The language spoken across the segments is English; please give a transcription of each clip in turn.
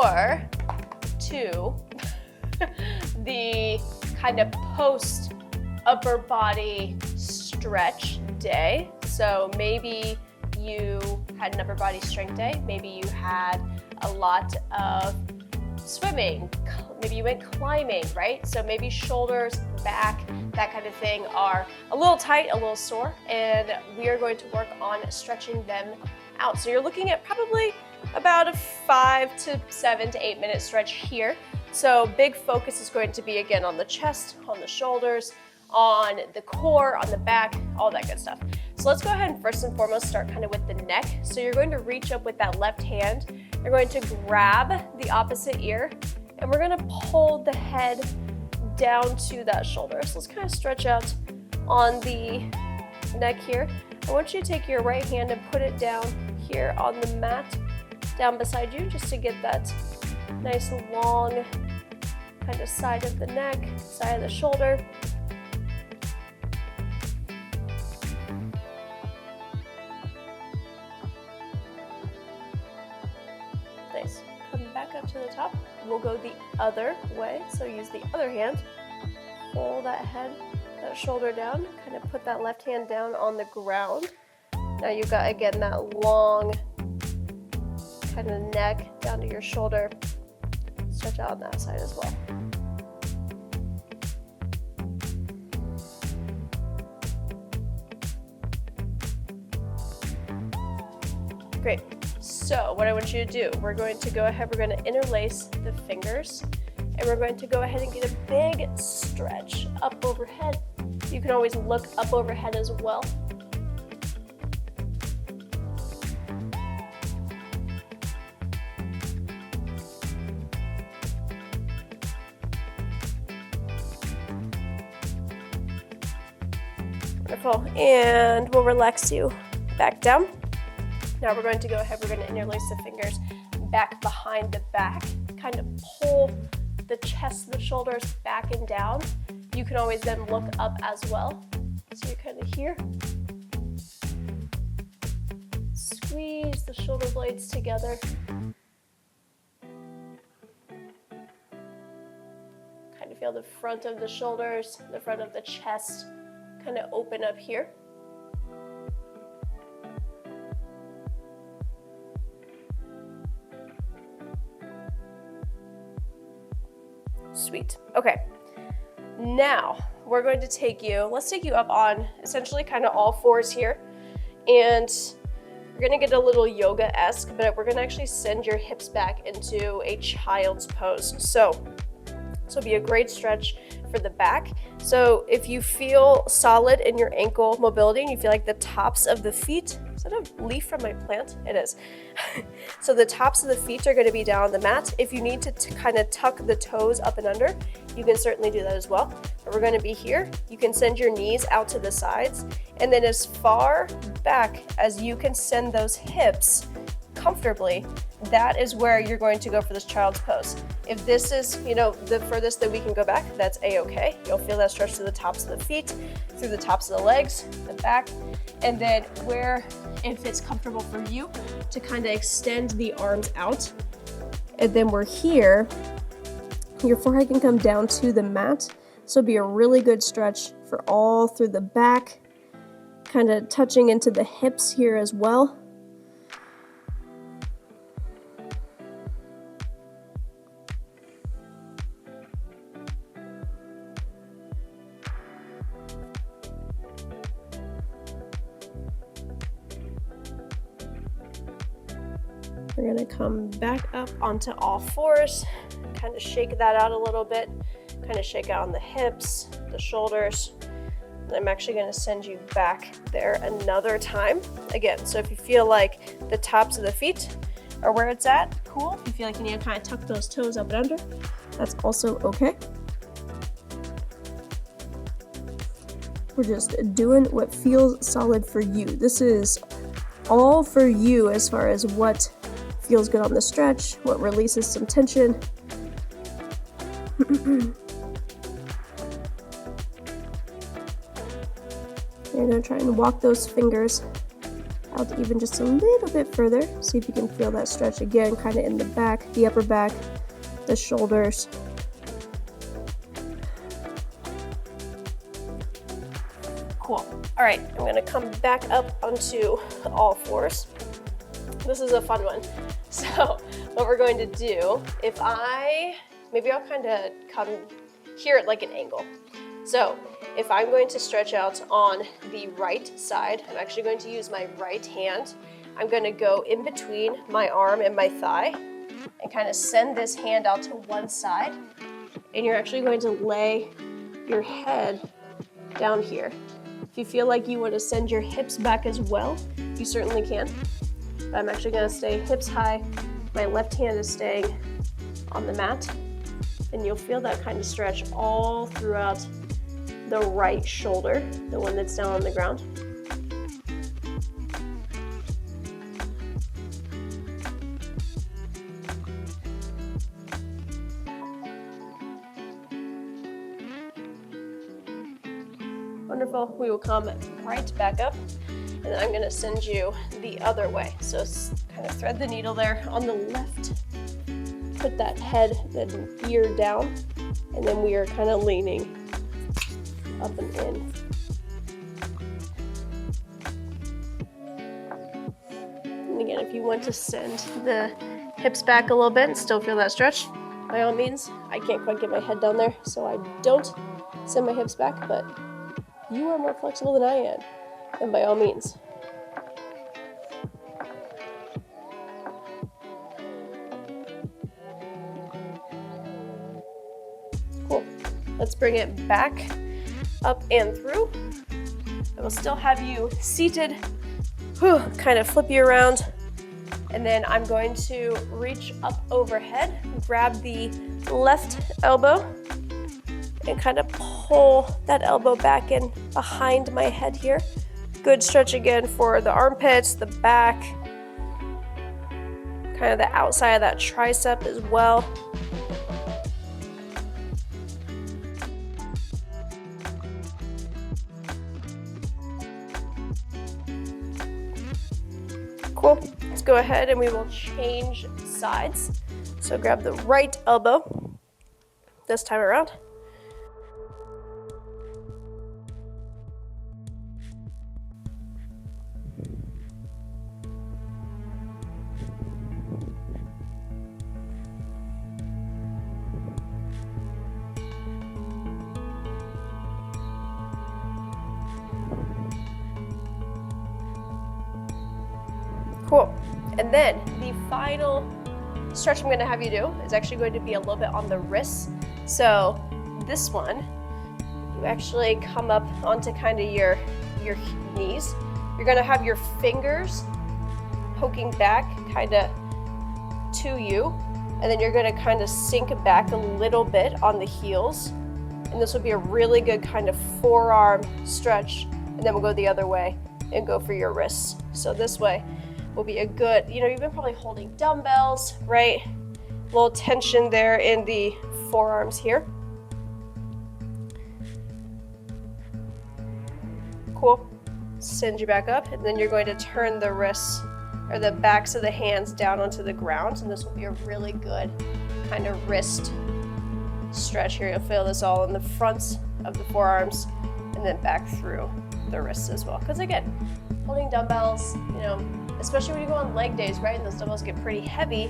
or to the kind of post upper body stretch day. So maybe you had an upper body strength day, maybe you had a lot of swimming, maybe you went climbing, right? So maybe shoulders, back, that kind of thing are a little tight, a little sore, and we are going to work on stretching them out. So you're looking at probably about a 5 to 7 to 8 minute stretch here. So big focus is going to be again on the chest, on the shoulders, on the core, on the back, all that good stuff. So let's go ahead and first and foremost start kind of with the neck. So you're going to reach up with that left hand. You're going to grab the opposite ear, and we're going to pull the head down to that shoulder. So let's kind of stretch out on the neck here. I want you to take your right hand and put it down here on the mat, down beside you, just to get that nice long kind of side of the neck, side of the shoulder. Nice. Come back up to the top. We'll go the other way. So use the other hand. Pull that head, that shoulder down. Kind of put that left hand down on the ground. Now you've got, again, that long kind of neck down to your shoulder. Stretch out on that side as well. Great. So what I want you to do, we're going to go ahead, we're going to interlace the fingers, and we're going to go ahead and get a big stretch up overhead. You can always look up overhead as well. Wonderful. And we'll relax you back down. Now we're going to go ahead, we're going to interlace the fingers back behind the back, kind of pull the chest, the shoulders back and down. You can always then look up as well. So you're kind of here. Squeeze the shoulder blades together. Kind of feel the front of the shoulders, the front of the chest kind of open up here. Sweet. Okay. Now we're going to take you, let's take you up on essentially kind of all fours here. And we're going to get a little yoga-esque, but we're going to actually send your hips back into a child's pose. So this will be a great stretch for the back. So if you feel solid in your ankle mobility and you feel like the tops of the feet, is that a leaf from my plant? It is. So the tops of the feet are going to be down on the mat. If you need to kind of tuck the toes up and under, you can certainly do that as well. But we're going to be here. You can send your knees out to the sides, and then as far back as you can send those hips comfortably, that is where you're going to go for this child's pose. If this is, the furthest that we can go back, that's a-okay. You'll feel that stretch to the tops of the feet, through the tops of the legs, the back, and then where, if it's comfortable for you, to kind of extend the arms out. And then we're here. Your forehead can come down to the mat. So it'll be a really good stretch for all through the back, kind of touching into the hips here as well. We're going to come back up onto all fours, kind of shake that out a little bit, kind of shake out on the hips, the shoulders. And I'm actually going to send you back there another time. Again, so if you feel like the tops of the feet are where it's at, cool. If you feel like you need to kind of tuck those toes up and under, that's also okay. We're just doing what feels solid for you. This is all for you as far as what feels good on the stretch, what releases some tension. You're going to try and walk those fingers out even just a little bit further. See if you can feel that stretch again, kind of in the back, the upper back, the shoulders. Cool. All right, I'm gonna come back up onto all fours. This is a fun one. So what we're going to do, maybe I'll kind of come here at like an angle. So if I'm going to stretch out on the right side, I'm actually going to use my right hand. I'm going to go in between my arm and my thigh and kind of send this hand out to one side. And you're actually going to lay your head down here. If you feel like you want to send your hips back as well, you certainly can. But I'm actually going to stay hips high. My left hand is staying on the mat. And you'll feel that kind of stretch all throughout the right shoulder, the one that's down on the ground. Wonderful. We will come right back up, and then I'm going to send you the other way. So kind of thread the needle there on the left. Put that head, that ear down, and then we are kind of leaning up and in. And again, if you want to send the hips back a little bit and still feel that stretch, by all means. I can't quite get my head down there, so I don't send my hips back, but you are more flexible than I am, and by all means. Cool. Let's bring it back up and through. I will still have you seated. Kind of flip you around. And then I'm going to reach up overhead, grab the left elbow, and kind of pull that elbow back in behind my head here. Good stretch again for the armpits, the back, kind of the outside of that tricep as well. Cool. Let's go ahead and we will change sides. So grab the right elbow this time around. Cool. And then the final stretch I'm going to have you do is actually going to be a little bit on the wrists. So this one, you actually come up onto kind of your knees. You're going to have your fingers poking back kind of to you, and then you're going to kind of sink back a little bit on the heels. And this will be a really good kind of forearm stretch. And then we'll go the other way and go for your wrists. So this way will be a good, you've been probably holding dumbbells, right? A little tension there in the forearms here. Cool. Send you back up, and then you're going to turn the wrists or the backs of the hands down onto the ground, and this will be a really good kind of wrist stretch here. You'll feel this all in the fronts of the forearms and then back through the wrists as well. Because again, holding dumbbells, especially when you go on leg days, right? And those dumbbells get pretty heavy.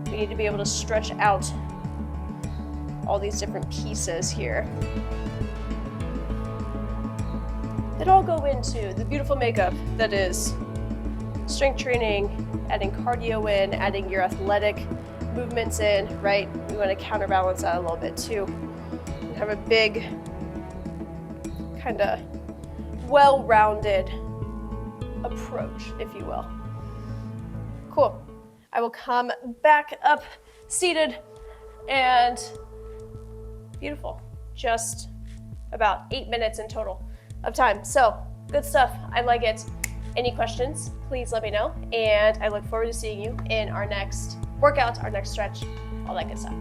We need to be able to stretch out all these different pieces here. That all go into the beautiful makeup that is strength training, adding cardio in, adding your athletic movements in, right? We want to counterbalance that a little bit too. And have a big, kind of well-rounded approach, if you will. Cool. I will come back up seated, and beautiful. Just about 8 minutes in total of time. So good stuff. I like it. Any questions, please let me know. And I look forward to seeing you in our next workout, our next stretch, all that good stuff.